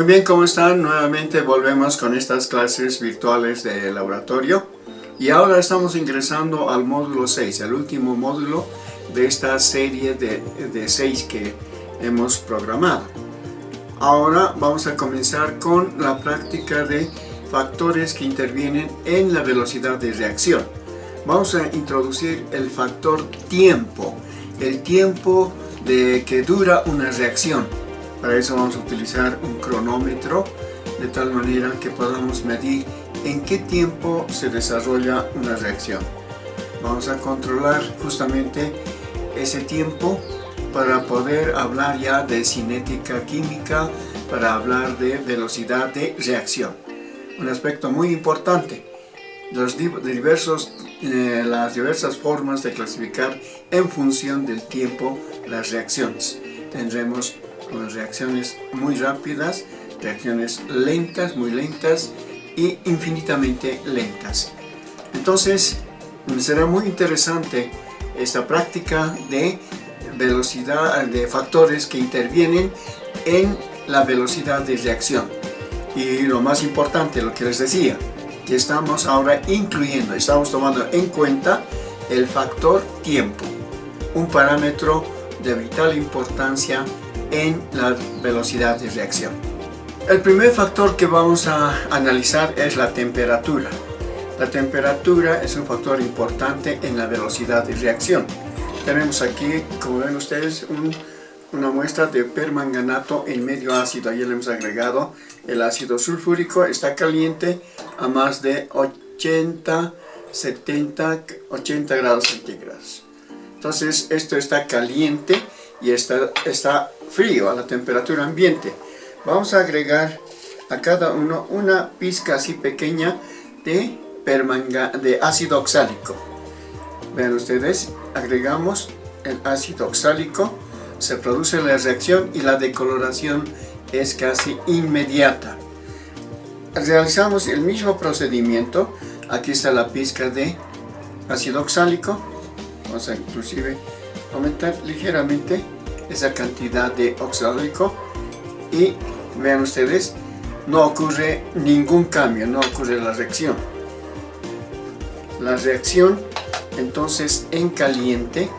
Muy bien, ¿cómo están? Nuevamente volvemos con estas clases virtuales de laboratorio y ahora estamos ingresando al módulo 6, el último módulo de esta serie de 6 que hemos programado. Ahora vamos a comenzar con la práctica de factores que intervienen en la velocidad de reacción. Vamos a introducir el factor tiempo, el tiempo que dura una reacción. Para eso vamos a utilizar un cronómetro de tal manera que podamos medir en qué tiempo se desarrolla una reacción. Vamos a controlar justamente ese tiempo para poder hablar ya de cinética química, para hablar de velocidad de reacción. Un aspecto muy importante, las diversas formas de clasificar en función del tiempo las reacciones. Tendremos unas reacciones muy rápidas, reacciones lentas, muy lentas y infinitamente lentas. Entonces será muy interesante esta práctica de velocidad, de factores que intervienen en la velocidad de reacción. Y lo más importante, lo que les decía, que estamos ahora incluyendo, estamos tomando en cuenta el factor tiempo, un parámetro de vital importancia en la velocidad de reacción. El primer factor que vamos a analizar es la temperatura. La temperatura es un factor importante en la velocidad de reacción. Tenemos aquí, como ven ustedes, una muestra de permanganato en medio ácido. Ahí le hemos agregado el ácido sulfúrico. Está caliente a más de 80, 70, 80 grados centígrados. Entonces esto está caliente y está frío a la temperatura ambiente. Vamos a agregar a cada uno una pizca así pequeña de ácido oxálico. Vean ustedes, agregamos el ácido oxálico, se produce la reacción y la decoloración es casi inmediata. Realizamos el mismo procedimiento. Aquí está la pizca de ácido oxálico. Vamos a inclusive aumentar ligeramente esa cantidad de oxálico y vean ustedes, no ocurre ningún cambio, no ocurre la reacción. La reacción entonces en caliente,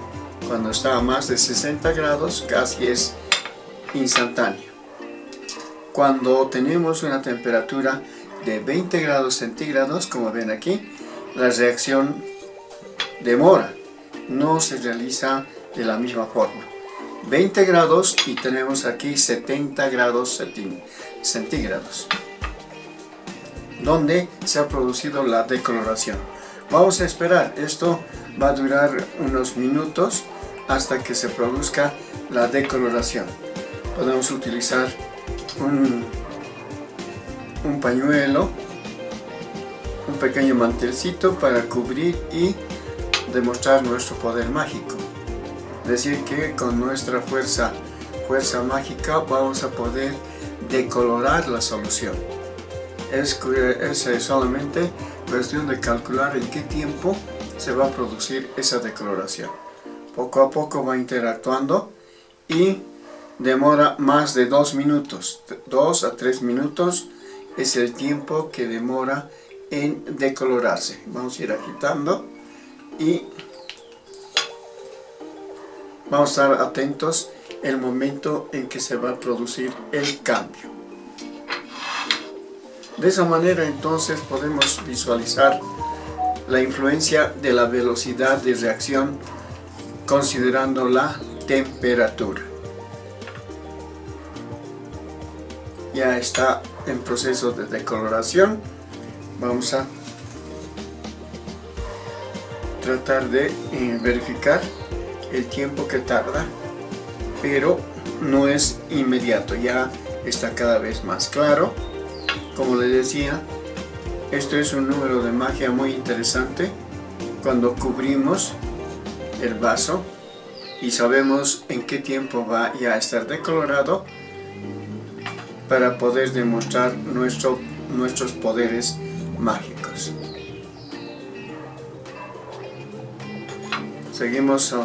cuando está a más de 60 grados, casi es instantánea. Cuando tenemos una temperatura de 20 grados centígrados, como ven aquí, la reacción demora, no se realiza de la misma forma. 20 grados y tenemos aquí 70 grados centígrados, donde se ha producido la decoloración. Vamos a esperar, esto va a durar unos minutos hasta que se produzca la decoloración. Podemos utilizar un pañuelo, un pequeño mantelcito para cubrir y demostrar nuestro poder mágico. Es decir, que con nuestra fuerza mágica vamos a poder decolorar la solución. Es solamente cuestión de calcular en qué tiempo se va a producir esa decoloración. Poco a poco va interactuando y demora más de 2 minutos. 2 a 3 minutos es el tiempo que demora en decolorarse. Vamos a ir agitando y vamos a estar atentos el momento en que se va a producir el cambio. De esa manera entonces podemos visualizar la influencia de la velocidad de reacción considerando la temperatura. Ya está en proceso de decoloración. Vamos a tratar de verificar el tiempo que tarda, pero no es inmediato, ya está cada vez más claro. Como les decía, esto es un número de magia muy interesante cuando cubrimos el vaso y sabemos en qué tiempo va ya a estar decolorado para poder demostrar nuestros poderes mágicos. Seguimos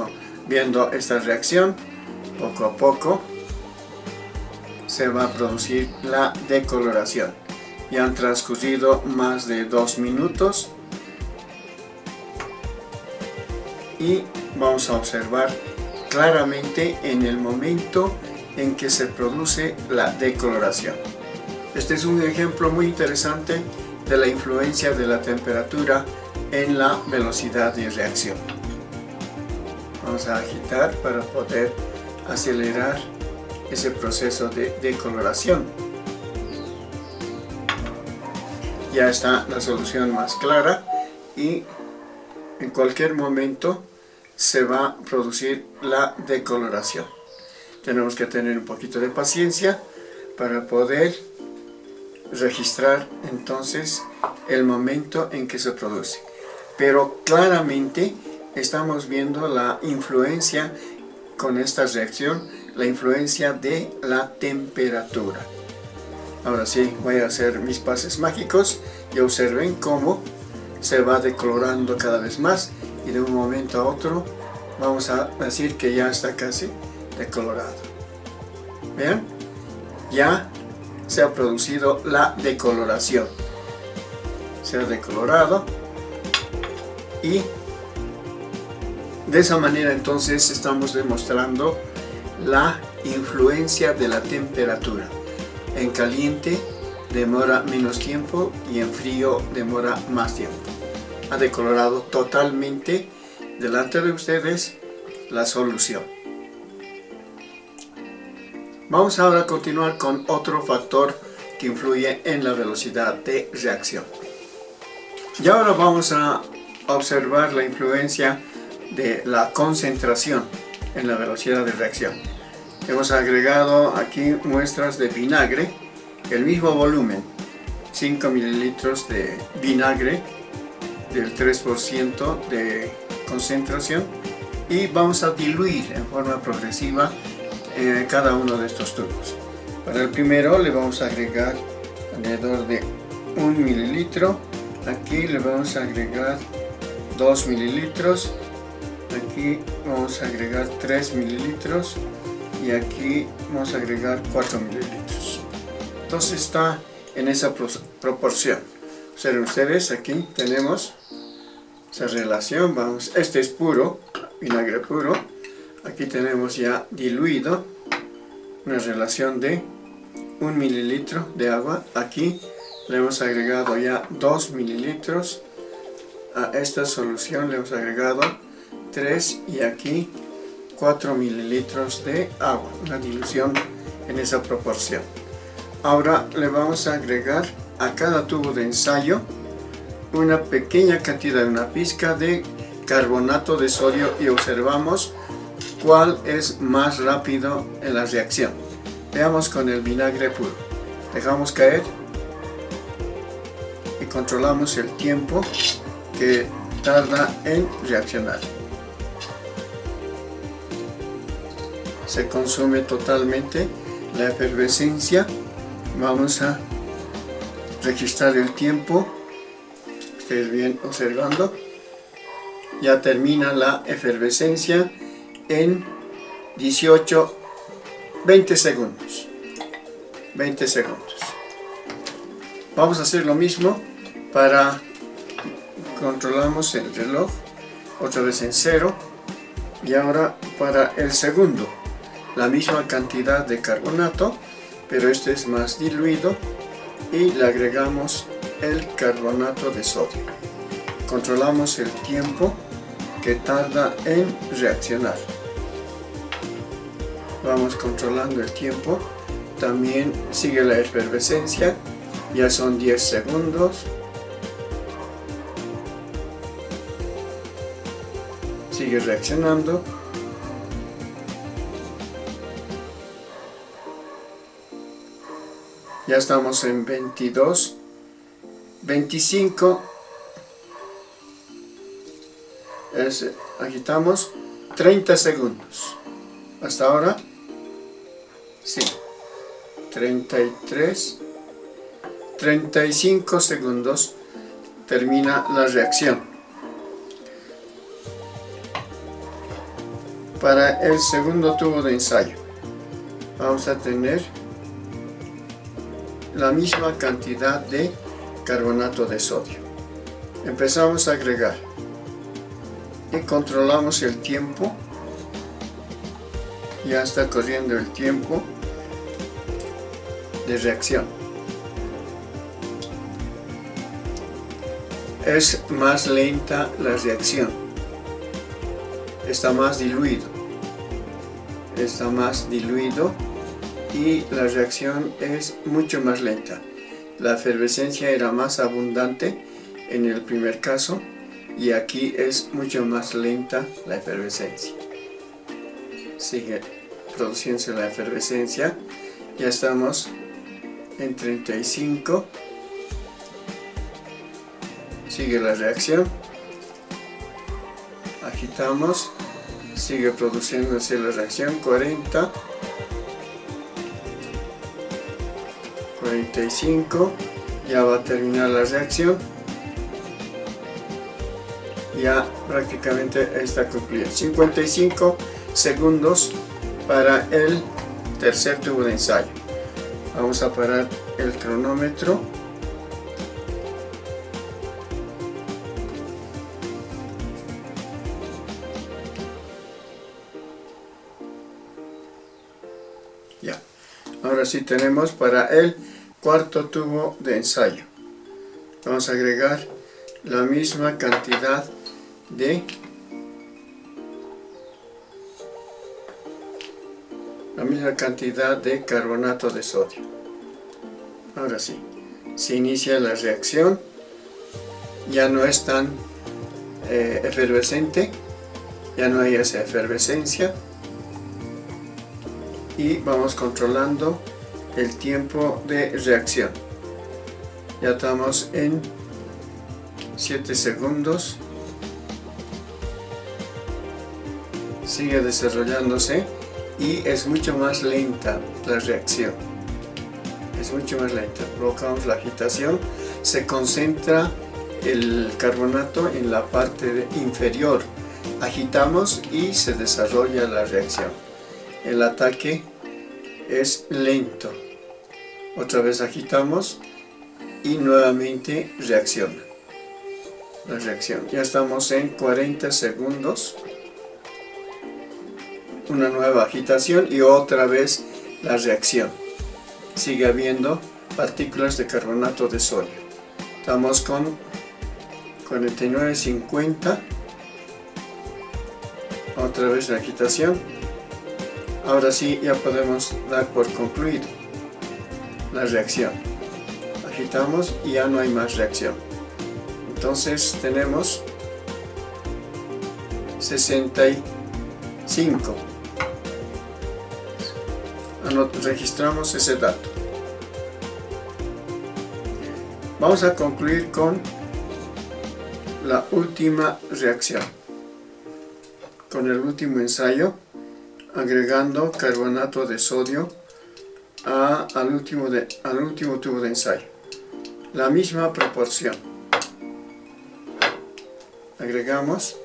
viendo esta reacción poco a poco. se va a producir la decoloración. Ya han transcurrido más de 2 minutos y vamos a observar claramente en el momento en que se produce la decoloración. Este es un ejemplo muy interesante de la influencia de la temperatura en la velocidad de reacción. Vamos a agitar para poder acelerar ese proceso de decoloración. Ya está la solución más clara y en cualquier momento se va a producir la decoloración. Tenemos que tener un poquito de paciencia para poder registrar entonces el momento en que se produce. Pero claramente estamos viendo la influencia con esta reacción, la influencia de la temperatura. Ahora sí, voy a hacer mis pases mágicos y observen cómo se va decolorando cada vez más y de un momento a otro vamos a decir que ya está casi decolorado. ¿Vean? Ya se ha producido la decoloración. Se ha decolorado y de esa manera entonces estamos demostrando la influencia de la temperatura. En caliente demora menos tiempo y en frío demora más tiempo. Ha decolorado totalmente delante de ustedes la solución. Vamos ahora a continuar con otro factor que influye en la velocidad de reacción. Y ahora vamos a observar la influencia de la concentración en la velocidad de reacción. Hemos agregado aquí muestras de vinagre, el mismo volumen, 5 mililitros de vinagre del 3% de concentración, y vamos a diluir en forma progresiva cada uno de estos tubos. Para el primero le vamos a agregar alrededor de 1 mililitro, aquí le vamos a agregar 2 mililitros, aquí vamos a agregar 3 mililitros y aquí vamos a agregar 4 mililitros. Entonces está en esa proporción. Observen ustedes, aquí tenemos esa relación. Este es puro, vinagre puro. Aquí tenemos ya diluido una relación de 1 mililitro de agua. Aquí le hemos agregado ya 2 mililitros. A esta solución le hemos agregado 3 y aquí 4 mililitros de agua, una dilución en esa proporción. Ahora le vamos a agregar a cada tubo de ensayo una pequeña cantidad, una pizca de carbonato de sodio, y observamos cuál es más rápido en la reacción. Veamos con el vinagre puro. Dejamos caer y controlamos el tiempo que tarda en reaccionar. Se consume totalmente la efervescencia. Vamos a registrar el tiempo. Ustedes bien observando. Ya termina la efervescencia en 20 segundos. 20 segundos. Vamos a hacer lo mismo para controlamos el reloj otra vez en 0, y ahora para el segundo la misma cantidad de carbonato, pero este es más diluido, y le agregamos el carbonato de sodio. Controlamos el tiempo que tarda en reaccionar. Vamos controlando el tiempo. También sigue la efervescencia. Ya son 10 segundos. Sigue reaccionando. Ya estamos en 22, 25. Agitamos 30 segundos. Hasta ahora, sí. 33, 35 segundos. Termina la reacción. Para el segundo tubo de ensayo, vamos a tener la misma cantidad de carbonato de sodio. Empezamos a agregar y controlamos el tiempo. Ya está corriendo el tiempo de reacción. Es más lenta la reacción, está más diluido y la reacción es mucho más lenta. La efervescencia era más abundante en el primer caso y aquí es mucho más lenta la efervescencia. Sigue produciéndose la efervescencia, ya estamos en 35. Sigue la reacción, agitamos, sigue produciéndose la reacción. 40, 45, ya va a terminar la reacción, ya prácticamente está concluida. 55 segundos para el tercer tubo de ensayo. Vamos a parar el cronómetro. Ya, ahora sí tenemos para el cuarto tubo de ensayo. Vamos a agregar la misma cantidad de carbonato de sodio. Ahora sí, se inicia la reacción, ya no es tan efervescente, ya no hay esa efervescencia y vamos controlando el tiempo de reacción. Ya estamos en 7 segundos, sigue desarrollándose y es mucho más lenta la reacción, es mucho más lenta. Provocamos la agitación, se concentra el carbonato en la parte inferior, agitamos y se desarrolla la reacción. El ataque es lento, otra vez agitamos y nuevamente reacciona la reacción. Ya estamos en 40 segundos, una nueva agitación y otra vez la reacción. Sigue habiendo partículas de carbonato de sodio. Estamos con 49-50, otra vez la agitación. Ahora sí ya podemos dar por concluido la reacción. Agitamos y ya no hay más reacción. Entonces tenemos 65. Registramos ese dato. Vamos a concluir con la última reacción, con el último ensayo, agregando carbonato de sodio al último tubo de ensayo. La misma proporción. Agregamos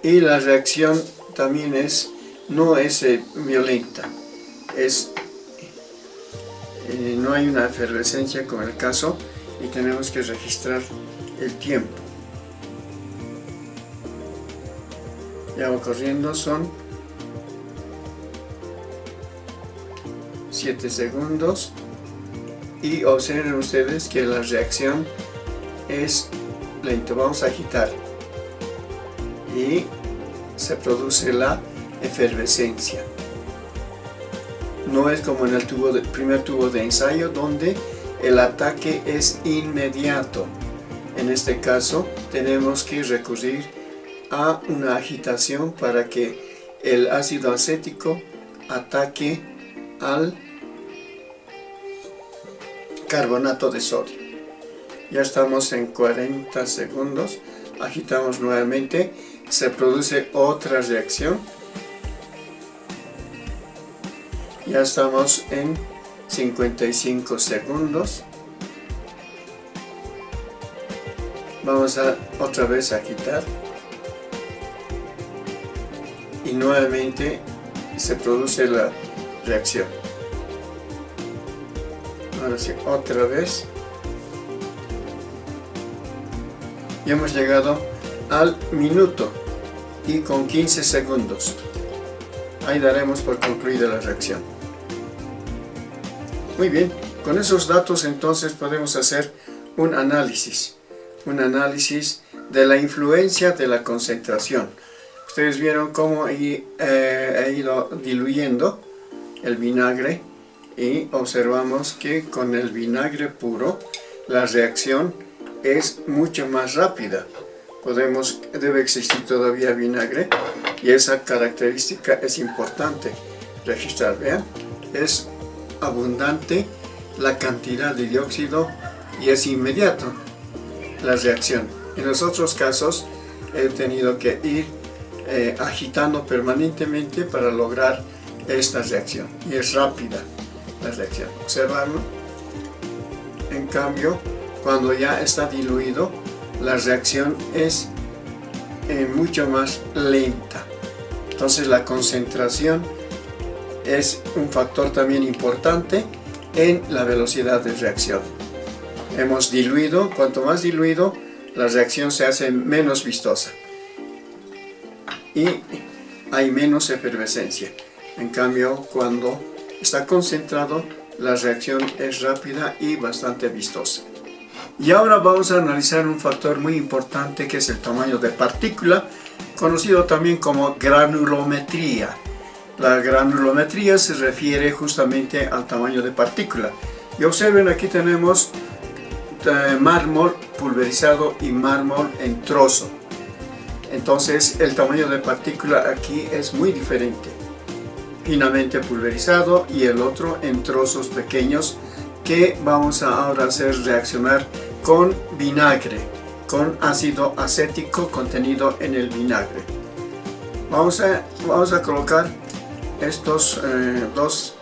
y la reacción también no es violenta, no hay una efervescencia como el caso y tenemos que registrar el tiempo. Ya va corriendo, son 7 segundos y observen ustedes que la reacción es lenta. Vamos a agitar y se produce la efervescencia. No es como en el primer tubo de ensayo donde el ataque es inmediato. En este caso tenemos que recurrir a una agitación para que el ácido acético ataque al carbonato de sodio. Ya estamos en 40 segundos, agitamos nuevamente, se produce otra reacción. Ya estamos en 55 segundos. Vamos a otra vez a agitar. Y nuevamente se produce la reacción. Ahora sí, otra vez. Y hemos llegado al minuto y con 15 segundos. Ahí daremos por concluida la reacción. Muy bien, con esos datos entonces podemos hacer un análisis de la influencia de la concentración. Ustedes vieron cómo he ido diluyendo el vinagre y observamos que con el vinagre puro la reacción es mucho más rápida. Debe existir todavía vinagre y esa característica es importante registrar. Vean, es abundante la cantidad de dióxido y es inmediato la reacción. En los otros casos he tenido que ir agitando permanentemente para lograr esta reacción y es rápida la reacción. Observarlo. En cambio, cuando ya está diluido, la reacción es mucho más lenta. Entonces la concentración es un factor también importante en la velocidad de reacción. Hemos diluido, cuanto más diluido, la reacción se hace menos vistosa y hay menos efervescencia. En cambio, cuando está concentrado, la reacción es rápida y bastante vistosa. Y ahora vamos a analizar un factor muy importante que es el tamaño de partícula, conocido también como granulometría. La granulometría se refiere justamente al tamaño de partícula. Y observen, aquí tenemos mármol pulverizado y mármol en trozo. Entonces el tamaño de partícula aquí es muy diferente. Finamente pulverizado y el otro en trozos pequeños que vamos a ahora hacer reaccionar con vinagre, con ácido acético contenido en el vinagre. Vamos a colocar estos dos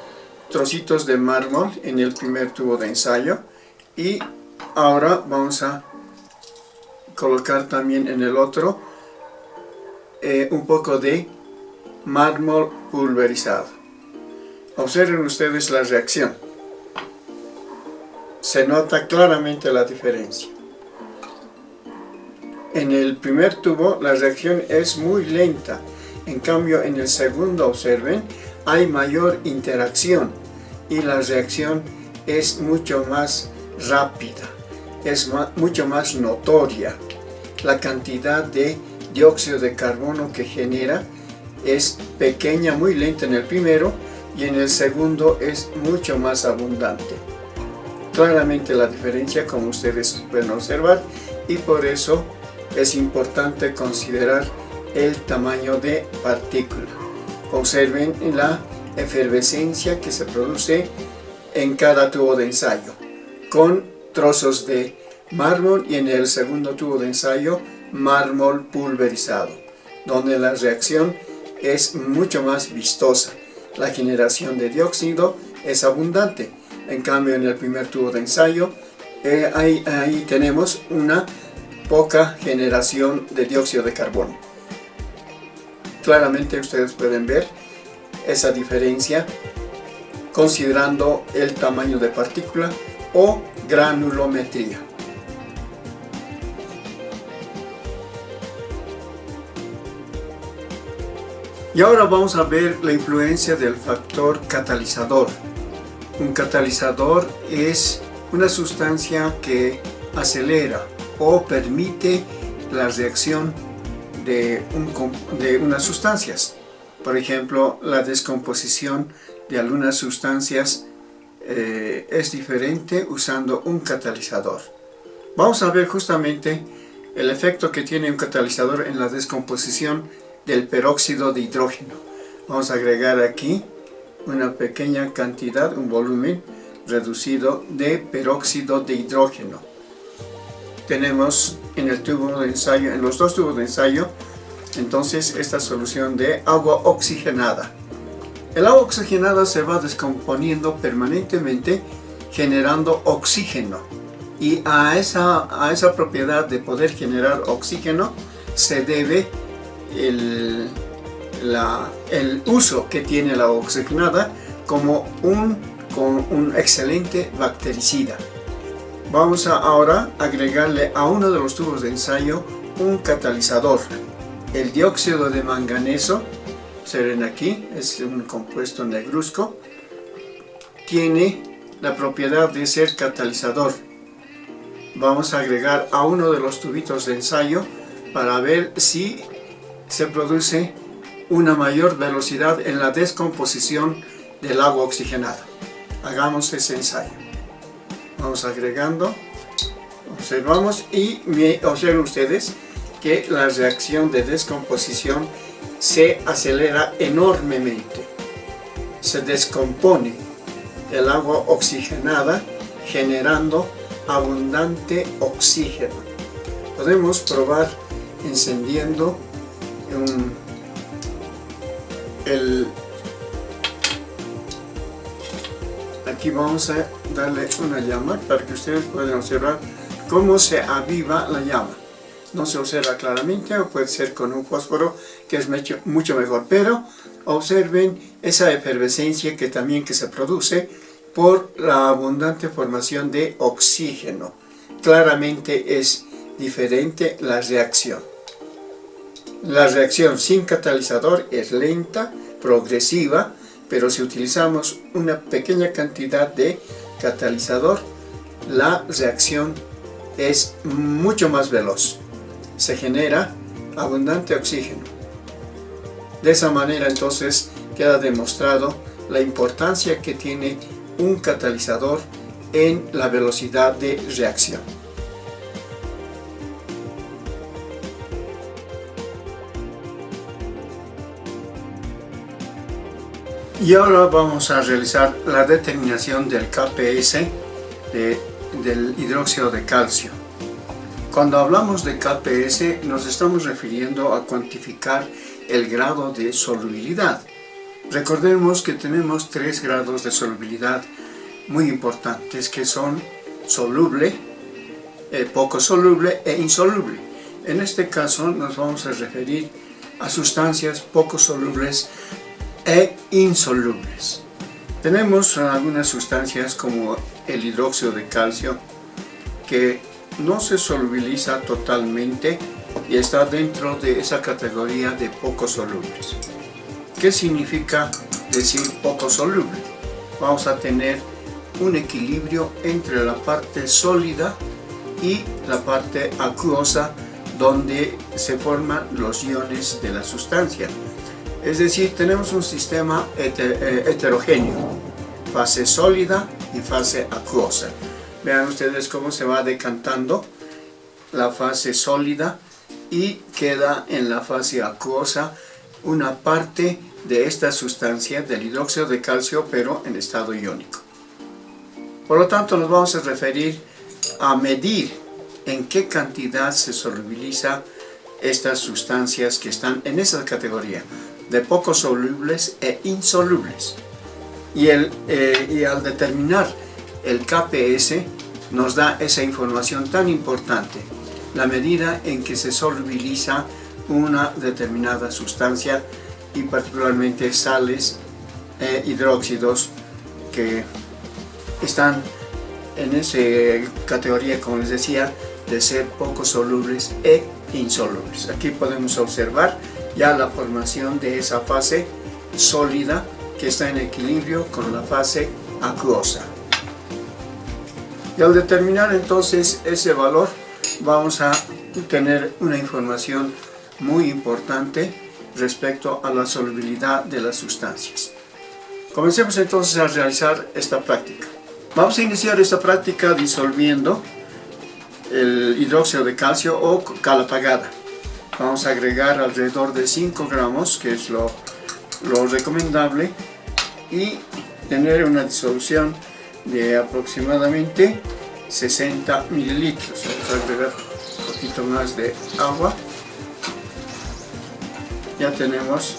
trocitos de mármol en el primer tubo de ensayo y ahora vamos a colocar también en el otro un poco de mármol pulverizado. Observen ustedes la reacción. Se nota claramente la diferencia. En el primer tubo la reacción es muy lenta. En cambio, en el segundo, observen, hay mayor interacción y la reacción es mucho más rápida, es mucho más notoria. La cantidad de dióxido de carbono que genera es pequeña, muy lenta en el primero y en el segundo es mucho más abundante. Claramente la diferencia, como ustedes pueden observar, y por eso es importante considerar el tamaño de partícula. Observen la efervescencia que se produce en cada tubo de ensayo con trozos de mármol y en el segundo tubo de ensayo mármol pulverizado, donde la reacción es mucho más vistosa. La generación de dióxido es abundante. En cambio, en el primer tubo de ensayo ahí tenemos una poca generación de dióxido de carbono. Claramente ustedes pueden ver esa diferencia considerando el tamaño de partícula o granulometría. Y ahora vamos a ver la influencia del factor catalizador. Un catalizador es una sustancia que acelera o permite la reacción de unas sustancias. Por ejemplo, la descomposición de algunas sustancias es diferente usando un catalizador. Vamos a ver justamente el efecto que tiene un catalizador en la descomposición del peróxido de hidrógeno. Vamos a agregar aquí una pequeña cantidad, un volumen reducido de peróxido de hidrógeno. Tenemos en el tubo de ensayo, en los dos tubos de ensayo, entonces esta solución de agua oxigenada. El agua oxigenada se va descomponiendo permanentemente generando oxígeno y a esa propiedad de poder generar oxígeno se debe el uso que tiene la oxigenada como un con un excelente bactericida. Vamos a ahora agregarle a uno de los tubos de ensayo un catalizador. El dióxido de manganeso, observen aquí, es un compuesto negruzco, tiene la propiedad de ser catalizador. Vamos a agregar a uno de los tubitos de ensayo para ver si se produce una mayor velocidad en la descomposición del agua oxigenada. Hagamos ese ensayo. Vamos agregando, observamos y observen ustedes que la reacción de descomposición se acelera enormemente. Se descompone el agua oxigenada generando abundante oxígeno. Podemos probar encendiendo aquí vamos a darle una llama para que ustedes puedan observar cómo se aviva la llama. No se observa claramente, o puede ser con un fósforo, que es mucho mejor, pero observen esa efervescencia que también se produce por la abundante formación de oxígeno. Claramente es diferente la reacción. La reacción sin catalizador es lenta, progresiva, pero si utilizamos una pequeña cantidad de catalizador, la reacción es mucho más veloz. Se genera abundante oxígeno. De esa manera entonces queda demostrado la importancia que tiene un catalizador en la velocidad de reacción. Y ahora vamos a realizar la determinación del KPS del hidróxido de calcio. Cuando hablamos de KPS nos estamos refiriendo a cuantificar el grado de solubilidad. Recordemos que tenemos 3 grados de solubilidad muy importantes, que son soluble, poco soluble e insoluble. En este caso nos vamos a referir a sustancias poco solubles e insolubles. Tenemos algunas sustancias como el hidróxido de calcio que no se solubiliza totalmente y está dentro de esa categoría de poco solubles. ¿Qué significa decir poco soluble? Vamos a tener un equilibrio entre la parte sólida y la parte acuosa donde se forman los iones de la sustancia. Es decir, tenemos un sistema heterogéneo, fase sólida y fase acuosa. Vean ustedes cómo se va decantando la fase sólida y queda en la fase acuosa una parte de esta sustancia del hidróxido de calcio, pero en estado iónico. Por lo tanto, nos vamos a referir a medir en qué cantidad se solubiliza estas sustancias que están en esa categoría de poco solubles e insolubles. Y al determinar el KPS nos da esa información tan importante, la medida en que se solubiliza una determinada sustancia y particularmente sales e hidróxidos que están en esa categoría, como les decía, de ser poco solubles e insolubles. Aquí podemos observar ya la formación de esa fase sólida que está en equilibrio con la fase acuosa. Y al determinar entonces ese valor vamos a tener una información muy importante respecto a la solubilidad de las sustancias. Comencemos entonces a realizar esta práctica. Vamos a iniciar esta práctica disolviendo el hidróxido de calcio o cal apagada. Vamos a agregar alrededor de 5 gramos, que es lo recomendable, y tener una disolución de aproximadamente 60 mililitros. Vamos a agregar un poquito más de agua. Ya tenemos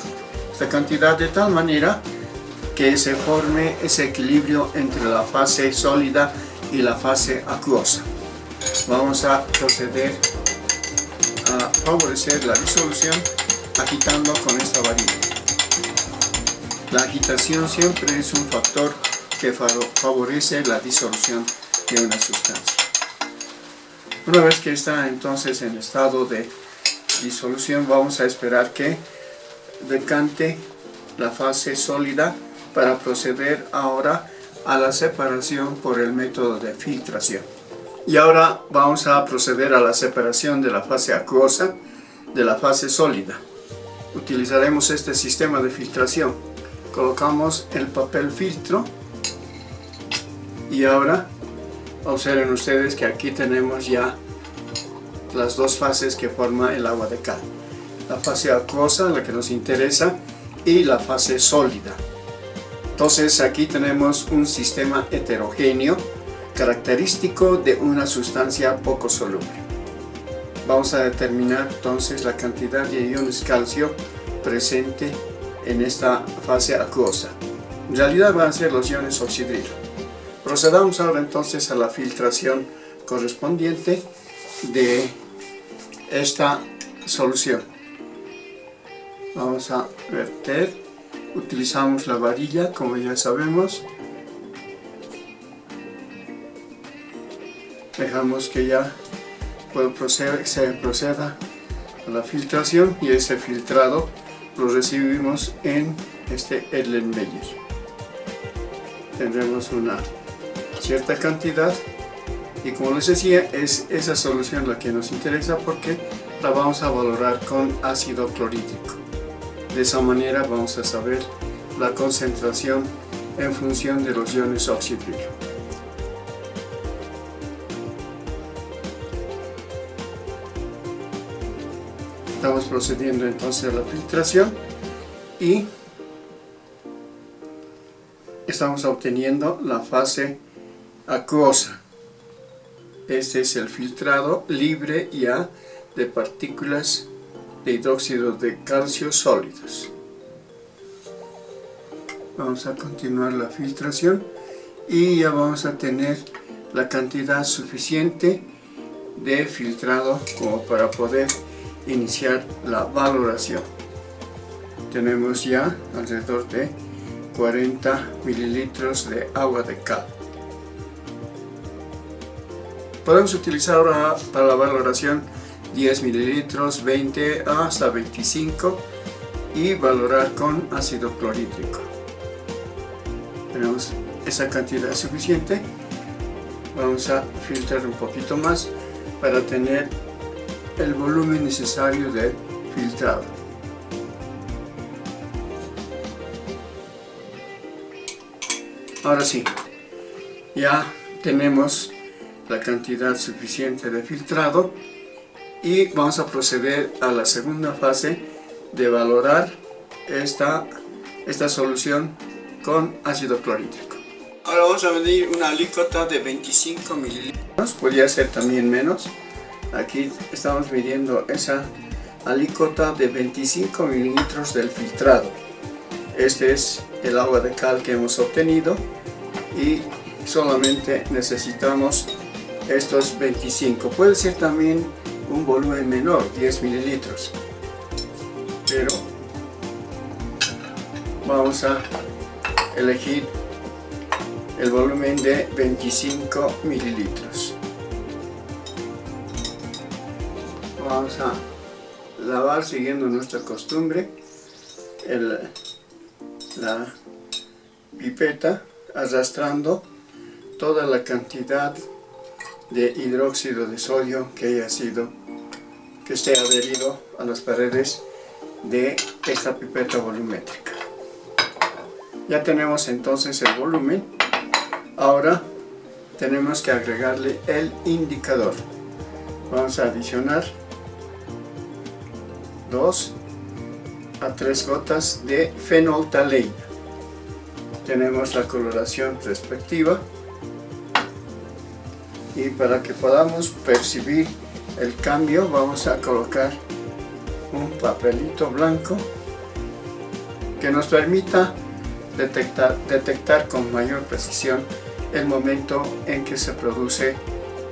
esta cantidad, de tal manera que se forme ese equilibrio entre la fase sólida y la fase acuosa. Vamos a proceder a favorecer la disolución agitando con esta varilla. La agitación siempre es un factor que favorece la disolución de una sustancia. Una vez que está entonces en estado de disolución, vamos a esperar que decante la fase sólida para proceder ahora a la separación por el método de filtración. Y ahora vamos a proceder a la separación de la fase acuosa de la fase sólida. Utilizaremos este sistema de filtración. Colocamos el papel filtro y ahora observen ustedes que aquí tenemos ya las dos fases que forma el agua de cal. La fase acuosa, la que nos interesa, y la fase sólida. Entonces aquí tenemos un sistema heterogéneo característico de una sustancia poco soluble. Vamos a determinar entonces la cantidad de iones calcio presente en esta fase acuosa. En realidad van a ser los iones oxidrilo. Procedamos ahora entonces a la filtración correspondiente de esta solución. Vamos a verter, utilizamos la varilla como ya sabemos, dejamos que ya se proceda a la filtración y ese filtrado lo recibimos en este Erlenmeyer. Tendremos una cierta cantidad y como les decía, es esa solución la que nos interesa porque la vamos a valorar con ácido clorhídrico. De esa manera vamos a saber la concentración en función de los iones oxidrilo. Estamos procediendo entonces a la filtración y estamos obteniendo la fase acuosa. Este es el filtrado libre ya de partículas de hidróxido de calcio sólidos. Vamos a continuar la filtración y ya vamos a tener la cantidad suficiente de filtrado como para poder iniciar la valoración. Tenemos ya alrededor de 40 mililitros de agua de cal. Podemos utilizar ahora para la valoración 10 mililitros, 20 hasta 25 y valorar con ácido clorhídrico. Tenemos esa cantidad suficiente. Vamos a filtrar un poquito más para tener el volumen necesario de filtrado. Ahora sí, ya tenemos la cantidad suficiente de filtrado y vamos a proceder a la segunda fase de valorar esta solución con ácido clorhídrico. Ahora vamos a medir una alícuota de 25 mililitros, podría ser también menos. Aquí estamos midiendo esa alícuota de 25 mililitros del filtrado. Este es el agua de cal que hemos obtenido y solamente necesitamos estos 25. Puede ser también un volumen menor, 10 mililitros, pero vamos a elegir el volumen de 25 mililitros. Vamos a lavar siguiendo nuestra costumbre la pipeta, arrastrando toda la cantidad de hidróxido de sodio que esté adherido a las paredes de esta pipeta volumétrica. Ya tenemos entonces el volumen. Ahora tenemos que agregarle el indicador. Vamos a adicionar 2 a 3 gotas de fenolftaleína. Tenemos la coloración respectiva y para que podamos percibir el cambio vamos a colocar un papelito blanco que nos permita detectar con mayor precisión el momento en que se produce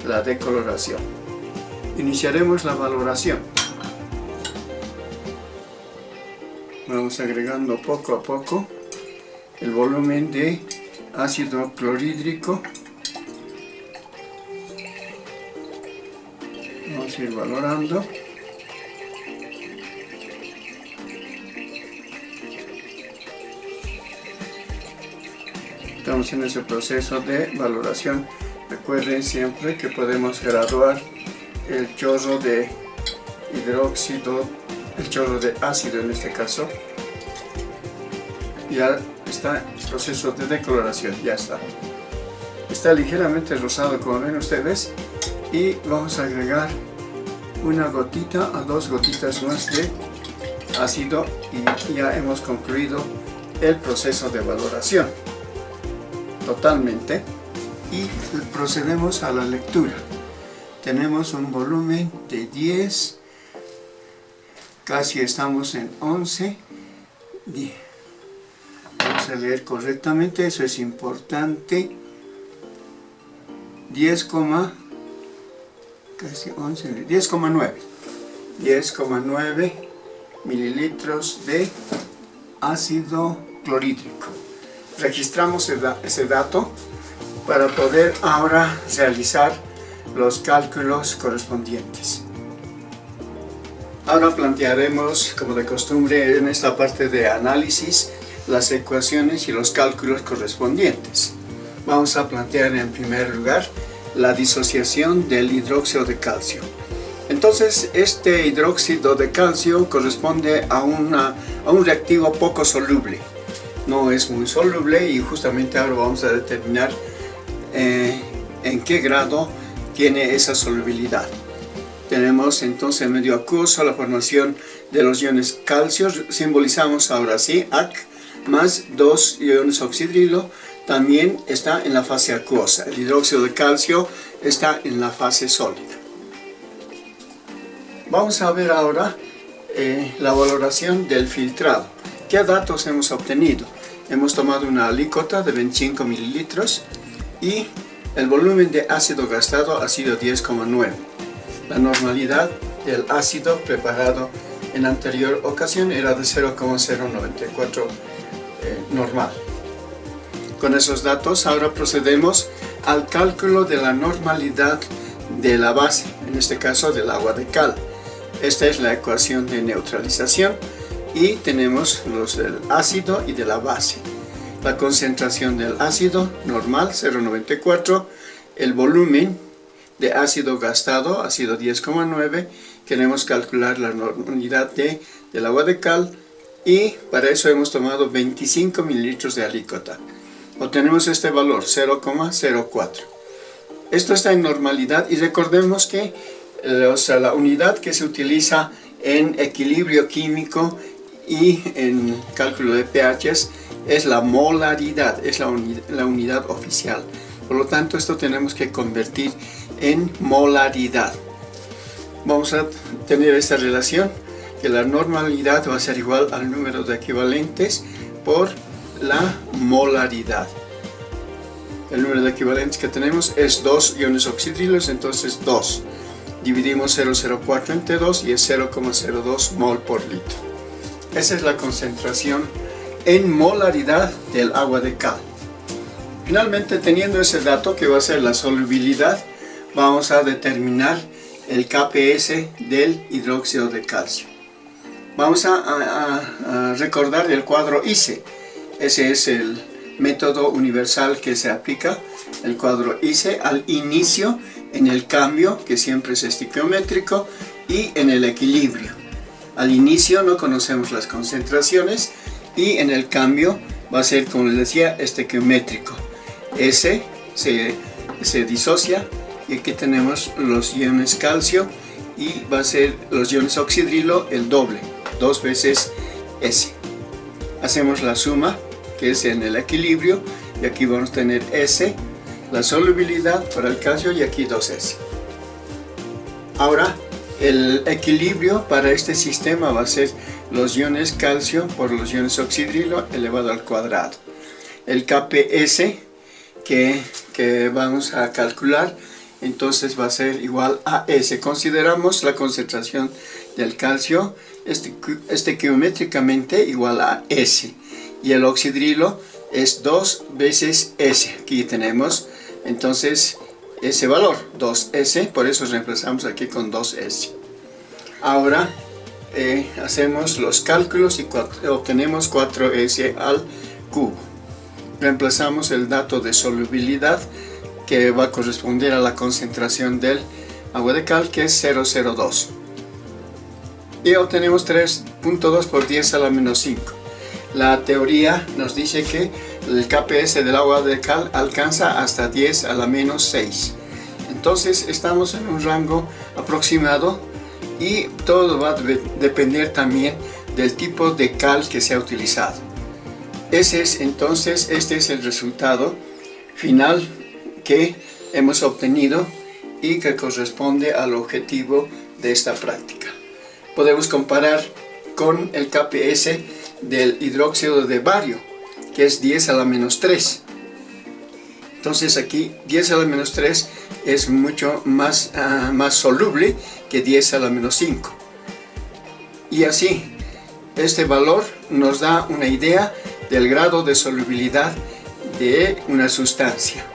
la decoloración. Iniciaremos la valoración. Vamos agregando poco a poco el volumen de ácido clorhídrico. Vamos a ir valorando. Estamos en ese proceso de valoración. Recuerden siempre que podemos graduar el chorro de hidróxido, el chorro de ácido en este caso. Ya está el proceso de decoloración, ya está. Está ligeramente rosado como ven ustedes, y vamos a agregar una gotita a 2 gotitas más de ácido y ya hemos concluido el proceso de valoración totalmente. Y procedemos a la lectura. Tenemos un volumen de 10, casi estamos en 11. Vamos a leer correctamente, eso es importante. 10,9 mililitros de ácido clorhídrico. Registramos ese dato para poder ahora realizar los cálculos correspondientes. Ahora plantearemos, como de costumbre en esta parte de análisis, las ecuaciones y los cálculos correspondientes. Vamos a plantear en primer lugar la disociación del hidróxido de calcio. Entonces, este hidróxido de calcio corresponde a un reactivo poco soluble. No es muy soluble y justamente ahora vamos a determinar en qué grado tiene esa solubilidad. Tenemos entonces en medio acuoso la formación de los iones calcio, simbolizamos ahora sí AC, más 2 iones oxidrilo, también está en la fase acuosa. El hidróxido de calcio está en la fase sólida. Vamos a ver ahora la valoración del filtrado. ¿Qué datos hemos obtenido? Hemos tomado una alícuota de 25 mililitros y el volumen de ácido gastado ha sido 10,9. La normalidad del ácido preparado en anterior ocasión era de 0,094 normal. Con esos datos ahora procedemos al cálculo de la normalidad de la base, en este caso del agua de cal. Esta es la ecuación de neutralización y tenemos los del ácido y de la base. La concentración del ácido normal 0,94, el volumen de ácido gastado ha sido 10,9, queremos calcular la normalidad del agua de cal y para eso hemos tomado 25 mililitros de alícuota. Obtenemos este valor 0,04. Esto está en normalidad y recordemos que la unidad que se utiliza en equilibrio químico y en cálculo de pHs es la molaridad, es la unidad oficial. Por lo tanto, esto tenemos que convertir en molaridad. Vamos a tener esta relación, que la normalidad va a ser igual al número de equivalentes por la molaridad. El número de equivalentes que tenemos es 2 iones oxidrilos, entonces 2. Dividimos 0,04 entre 2 y es 0,02 mol por litro. Esa es la concentración en molaridad del agua de cal. Finalmente, teniendo ese dato que va a ser la solubilidad, vamos a determinar el KPS del hidróxido de calcio. Vamos a recordar el cuadro ICE. Ese es el método universal que se aplica, el cuadro ICE, al inicio, en el cambio, que siempre es estequiométrico, y en el equilibrio. Al inicio no conocemos las concentraciones y en el cambio va a ser, como les decía, estequiométrico. S se disocia y aquí tenemos los iones calcio y va a ser los iones oxidrilo el doble, 2 veces S. Hacemos la suma, que es en el equilibrio, y aquí vamos a tener S, la solubilidad para el calcio, y aquí 2S. Ahora, el equilibrio para este sistema va a ser los iones calcio por los iones oxidrilo elevado al cuadrado. El KPS que vamos a calcular entonces va a ser igual a S. Consideramos la concentración del calcio estequiométricamente igual a S y el oxidrilo es 2 veces S. Aquí tenemos entonces ese valor, 2S, por eso reemplazamos aquí con 2S. Ahora hacemos los cálculos y obtenemos 4S al cubo. Reemplazamos el dato de solubilidad que va a corresponder a la concentración del agua de cal, que es 0,02. Y obtenemos 3.2 por 10 a la menos 5. La teoría nos dice que el KPS del agua de cal alcanza hasta 10 a la menos 6. Entonces estamos en un rango aproximado y todo va a depender también del tipo de cal que se ha utilizado. Este es el resultado final que hemos obtenido y que corresponde al objetivo de esta práctica. Podemos comparar con el KPS del hidróxido de bario, que es 10 a la menos 3. Entonces aquí 10 a la menos 3 es mucho más soluble que 10 a la menos 5. Y así, este valor nos da una idea del grado de solubilidad de una sustancia.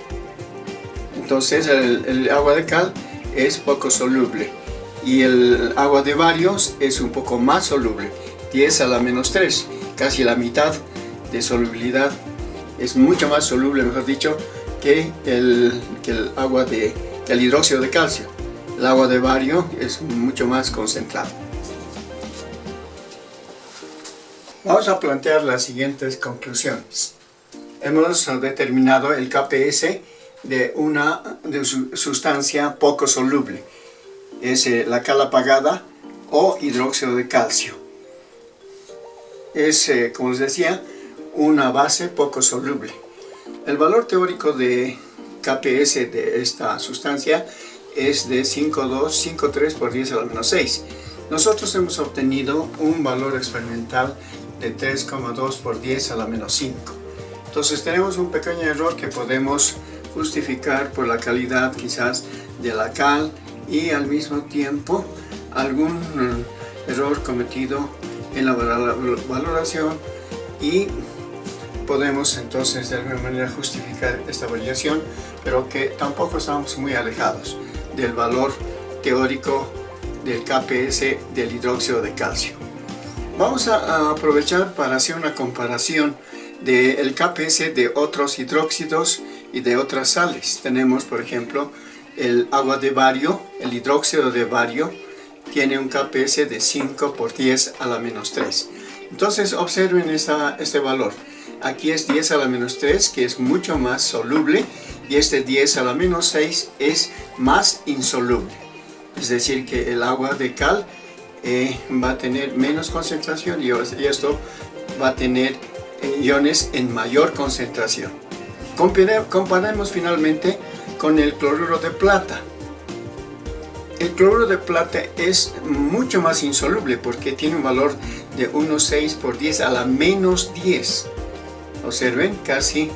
Entonces el agua de cal es poco soluble y el agua de barios es un poco más soluble, 10 a la menos 3, casi la mitad de solubilidad, es mucho más soluble, mejor dicho, que el hidróxido de calcio. El agua de bario es mucho más concentrado. Vamos a plantear las siguientes conclusiones. Hemos determinado el KPS de una sustancia poco soluble. Es la cal apagada o hidróxido de calcio. Es, como les decía, una base poco soluble. El valor teórico de KPS de esta sustancia es de 5,253 por 10 a la menos 6. Nosotros hemos obtenido un valor experimental de 3,2 por 10 a la menos 5. Entonces tenemos un pequeño error que podemos justificar por la calidad quizás de la cal y al mismo tiempo algún error cometido en la valoración, y podemos entonces de alguna manera justificar esta variación, pero que tampoco estamos muy alejados del valor teórico del KPS del hidróxido de calcio. Vamos a aprovechar para hacer una comparación del KPS de otros hidróxidos y de otras sales. Tenemos, por ejemplo, el agua de bario, el hidróxido de bario, tiene un KPS de 5 por 10 a la menos 3. Entonces observen este valor. Aquí es 10 a la menos 3, que es mucho más soluble, y este 10 a la menos 6 es más insoluble. Es decir, que el agua de cal va a tener menos concentración y esto va a tener iones en mayor concentración. Comparemos finalmente con el cloruro de plata. El cloruro de plata es mucho más insoluble porque tiene un valor de 1,6 por 10 a la menos 10. Observen, casi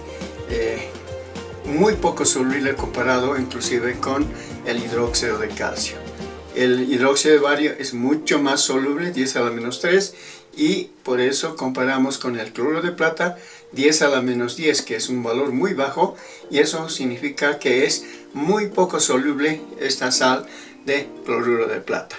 muy poco soluble comparado inclusive con el hidróxido de calcio. El hidróxido de bario es mucho más soluble, 10 a la menos 3, y por eso comparamos con el cloruro de plata, 10 a la menos 10, que es un valor muy bajo, y eso significa que es muy poco soluble esta sal de cloruro de plata.